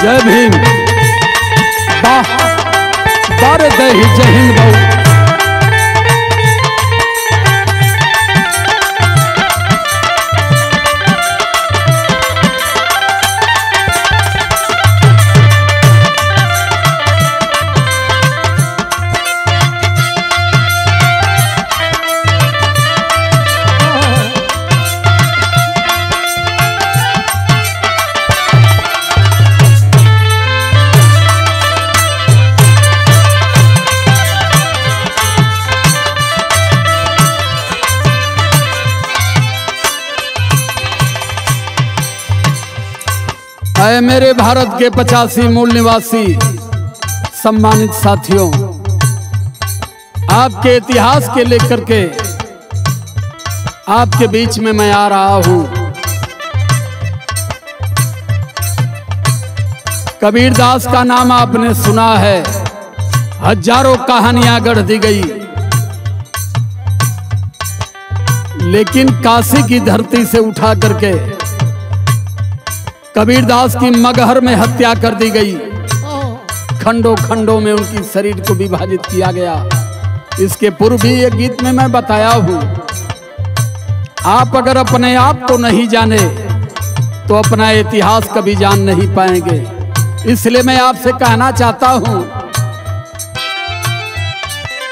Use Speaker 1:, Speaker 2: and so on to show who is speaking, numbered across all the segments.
Speaker 1: जय भीम। वाह बारे दही जय हिंद बहु। आए मेरे भारत के 85 मूल निवासी सम्मानित साथियों, आपके इतिहास के लेकर के आपके बीच में मैं आ रहा हूं। कबीरदास का नाम आपने सुना है, हजारों कहानियां गढ़ दी गई, लेकिन काशी की धरती से उठा करके कबीरदास की मगहर में हत्या कर दी गई। खंडों खंडों में उनकी शरीर को विभाजित किया गया। इसके पूर्व भी एक गीत में मैं बताया हूं, आप अगर अपने आप को नहीं जाने तो अपना इतिहास कभी जान नहीं पाएंगे। इसलिए मैं आपसे कहना चाहता हूं,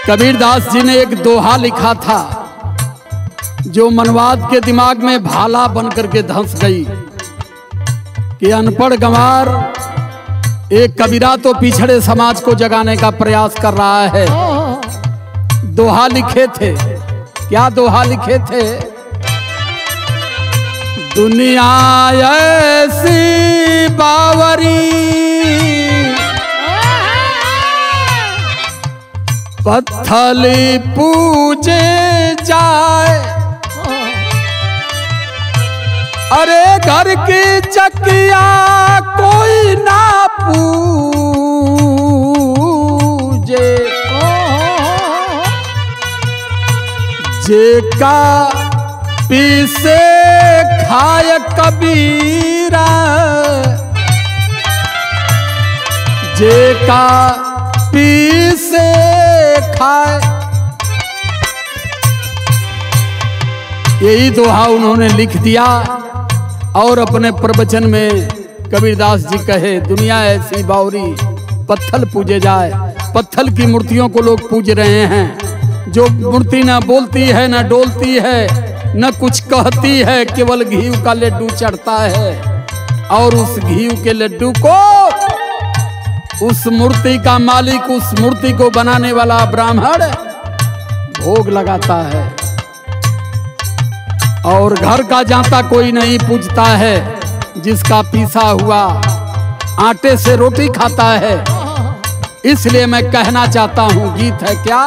Speaker 1: कबीरदास जी ने एक दोहा लिखा था जो मनवाद के दिमाग में भाला बनकर के धंस गई कि अनपढ़ गंवार एक कबीरा तो पिछड़े समाज को जगाने का प्रयास कर रहा है। दोहा लिखे थे, क्या दोहा लिखे थे? दुनिया ऐसी बावरी पत्थली पूजे जाए, अरे घर की चकिया कोई ना पूजे, जेका पीसे खाए कबीरा, जेका पीसे खाए। यही दोहा उन्होंने लिख दिया और अपने प्रवचन में कबीरदास जी कहे, दुनिया ऐसी बावरी पत्थल पूजे जाए। पत्थल की मूर्तियों को लोग पूज रहे हैं, जो मूर्ति ना बोलती है, ना डोलती है, न कुछ कहती है, केवल घी का लड्डू चढ़ता है और उस घी के लड्डू को उस मूर्ति का मालिक, उस मूर्ति को बनाने वाला ब्राह्मण भोग लगाता है। और घर का जाता कोई नहीं पूजता है, जिसका पीसा हुआ आटे से रोटी खाता है। इसलिए मैं कहना चाहता हूं, गीत है क्या?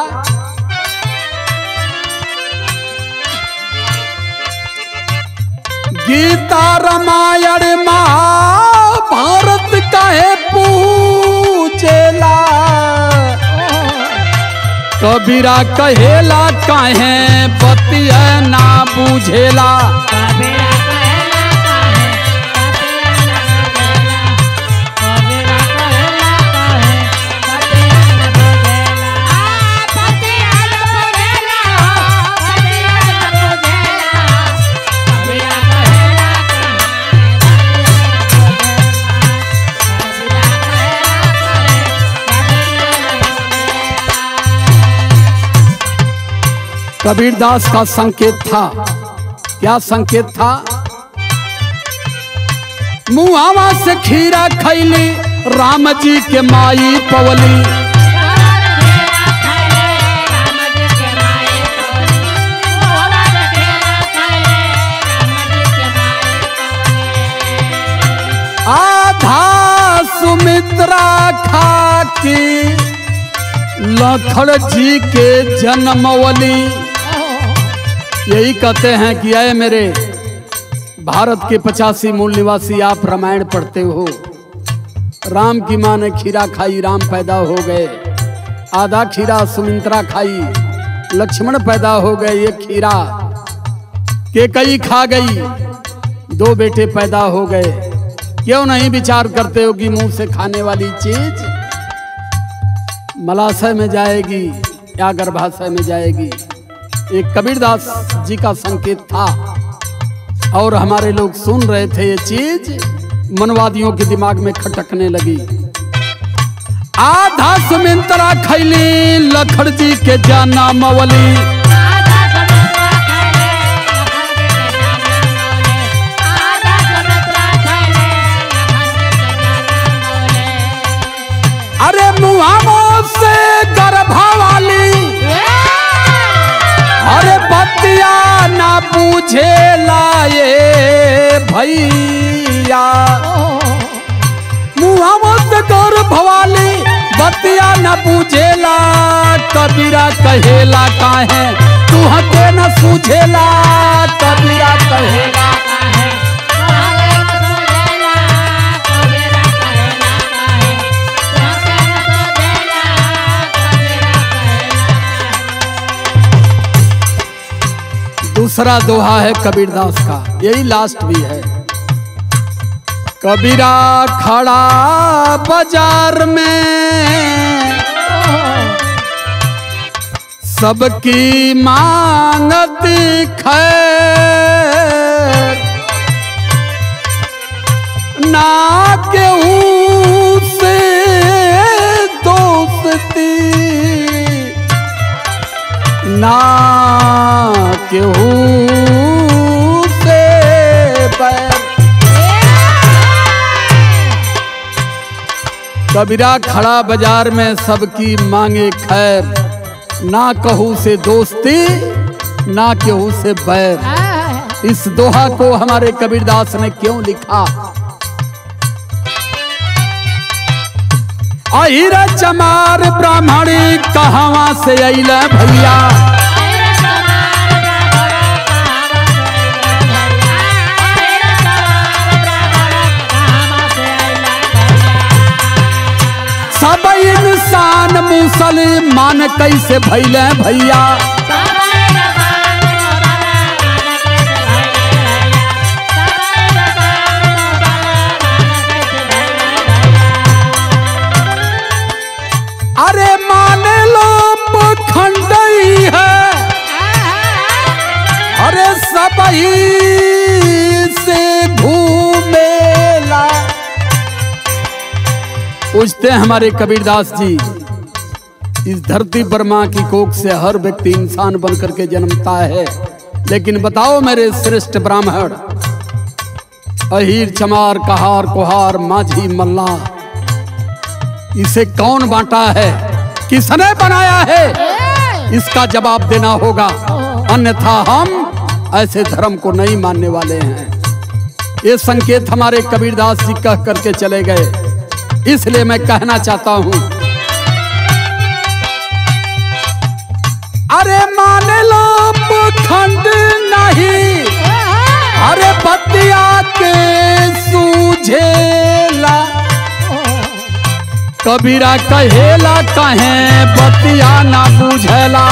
Speaker 1: गीता रामायण महाभारत काहे पूजेला, कबीरा कहेला काहे बतिया ना बुझेला। कबीरदास का संकेत था, क्या संकेत था? मुहावा से खीरा खैली राम जी के माई पवली, आधा सुमित्रा खाकी लखड़ जी के जन्मवली। यही कहते हैं कि आए मेरे भारत के 85 मूल निवासी, आप रामायण पढ़ते हो, राम की माँ ने खीरा खाई, राम पैदा हो गए। आधा खीरा सुमित्रा खाई, लक्ष्मण पैदा हो गए। ये खीरा केकई खा गई, 2 बेटे पैदा हो गए। क्यों नहीं विचार करते हो कि मुंह से खाने वाली चीज मलाशय में जाएगी या गर्भाशय में जाएगी? एक कबीरदास जी का संकेत था और हमारे लोग सुन रहे थे। ये चीज मनवादियों के दिमाग में खटकने लगी। आधा सुमिंत्रा खैली लखड़ जी के जाना मवली, अरे मुहामों से गर्भा वाली, अरे बतिया ना पूछे लाए भैया, मुहामों से गर्भ वाली बतिया न पूछेला, कबीरा कहेला काहे तू हके न सूझेला, कबीरा कहेला दूसरा दोहा है कबीरदास का, यही लास्ट भी है। कबीरा खड़ा बाजार में सबकी मांगती खैर, ना केहू से दोस्ती ना केहू से बैर। कबीरा खड़ा बाजार में सबकी मांगे खैर, ना कहू से दोस्ती ना केहू से बैर। इस दोहा को हमारे कबीरदास ने क्यों लिखा? अहिर चमार ब्राह्मणी कहवा से अइला भैया, सब इंसान मुसलमान कैसे भैले भैया, अरे माने लो पखंडई है, अरे सब से घूमेला। पूछते हैं हमारे कबीरदास जी, इस धरती पर मां की कोख से हर व्यक्ति इंसान बनकर के जन्मता है, लेकिन बताओ मेरे श्रेष्ठ ब्राह्मण, अहीर चमार कहार कुहार माझी मल्ला, इसे कौन बांटा है, किसने बनाया है? इसका जवाब देना होगा, अन्यथा हम ऐसे धर्म को नहीं मानने वाले हैं। ये संकेत हमारे कबीरदास जी कह करके चले गए, इसलिए मैं कहना चाहता हूं, अरे मान लो पखंड नहीं, अरे बतिया के सूझेला, कबीरा कहेला कहे बतिया ना बुझेला,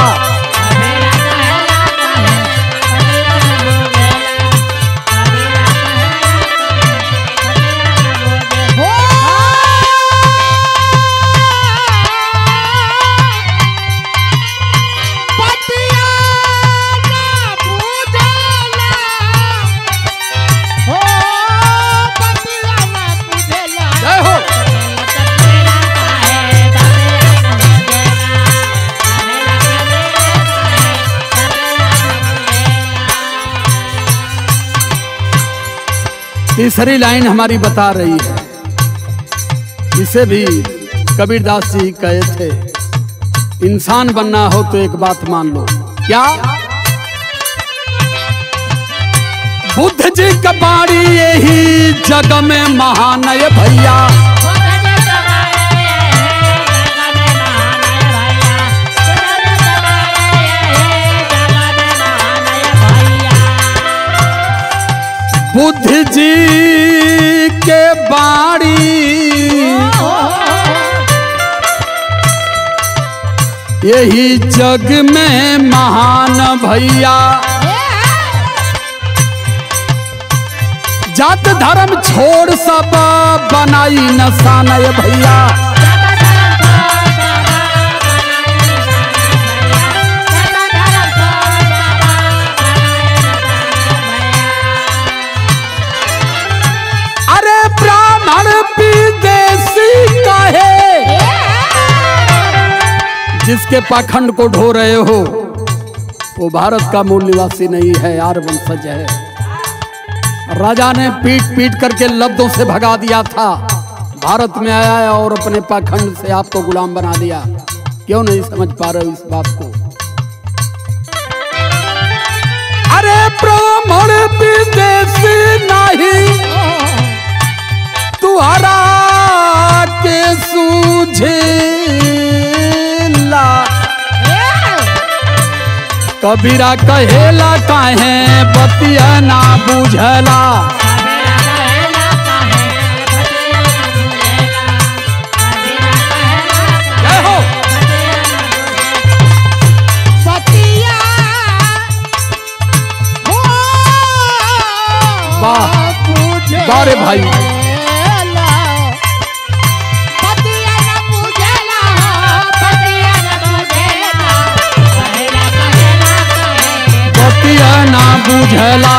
Speaker 1: तीसरी लाइन हमारी बता रही है, इसे भी कबीरदास जी कहे थे, इंसान बनना हो तो एक बात मान लो, क्या? बुद्ध जी का बाणी यही जग में महान है भैया, बुद्ध जी के बाणी यही जग में महान भैया, जात धर्म छोड़ सब बनाई नशान भैया। अरे ब्राह्मण विदेशी काहे जिसके पाखंड को ढो रहे हो वो भारत का मूल निवासी नहीं है, यार वंशज है। राजा ने पीट पीट करके लब्धों से भगा दिया था, भारत में आया है और अपने पाखंड से आपको गुलाम बना दिया। क्यों नहीं समझ पा रहे हो इस बात को? अरे ब्राह्मण विदेशी नहीं तुहरा के सूझेला, कबीरा कहेला काहे बतिया ना बुझला। जय हो। वाह बारे भाई, ना बुझला।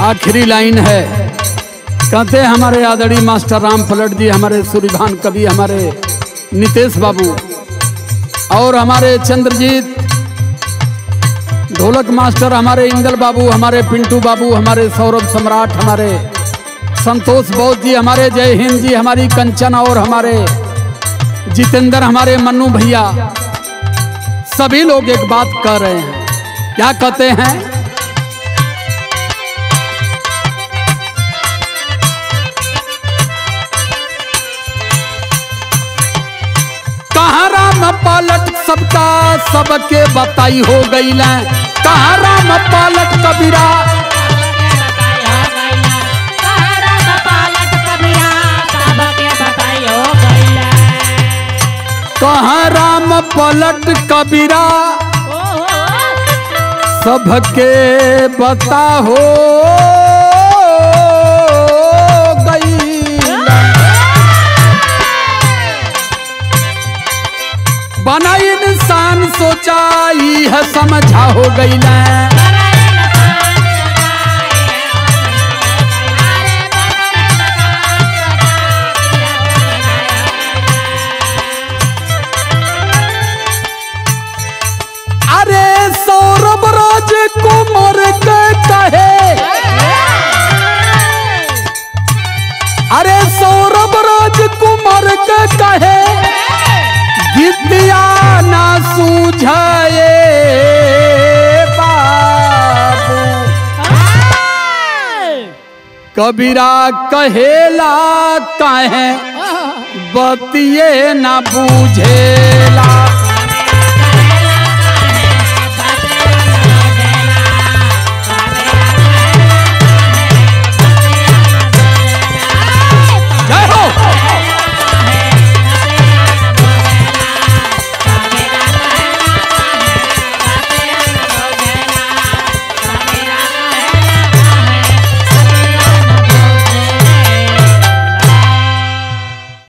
Speaker 1: आखिरी लाइन है, कहते हैं हमारे आदरणीय मास्टर राम पलट जी, हमारे सूर्यभान कवि, हमारे नितेश बाबू और हमारे चंद्रजीत ढोलक मास्टर, हमारे इंदल बाबू, हमारे पिंटू बाबू, हमारे सौरभ सम्राट, हमारे संतोष बौद्ध जी, हमारे जय हिंद जी, हमारी कंचन और हमारे जितेंद्र, हमारे मन्नू भैया, सभी लोग एक बात कह रहे हैं। क्या कहते हैं? कहाँ राम पालट सबका सबके बताई हो गई न, कहाँ राम पालट कबीरा, कहाँ राम पलट कबीरा सबके बता हो गई। बना इंसान सोचाई है समझा हो गई ना। कुमार के कहे, अरे सौरभ राजकुमार के कहे गीतिया ना सूझाए बाबू, कबीरा कहेला काहे बतिये ना बूझेला।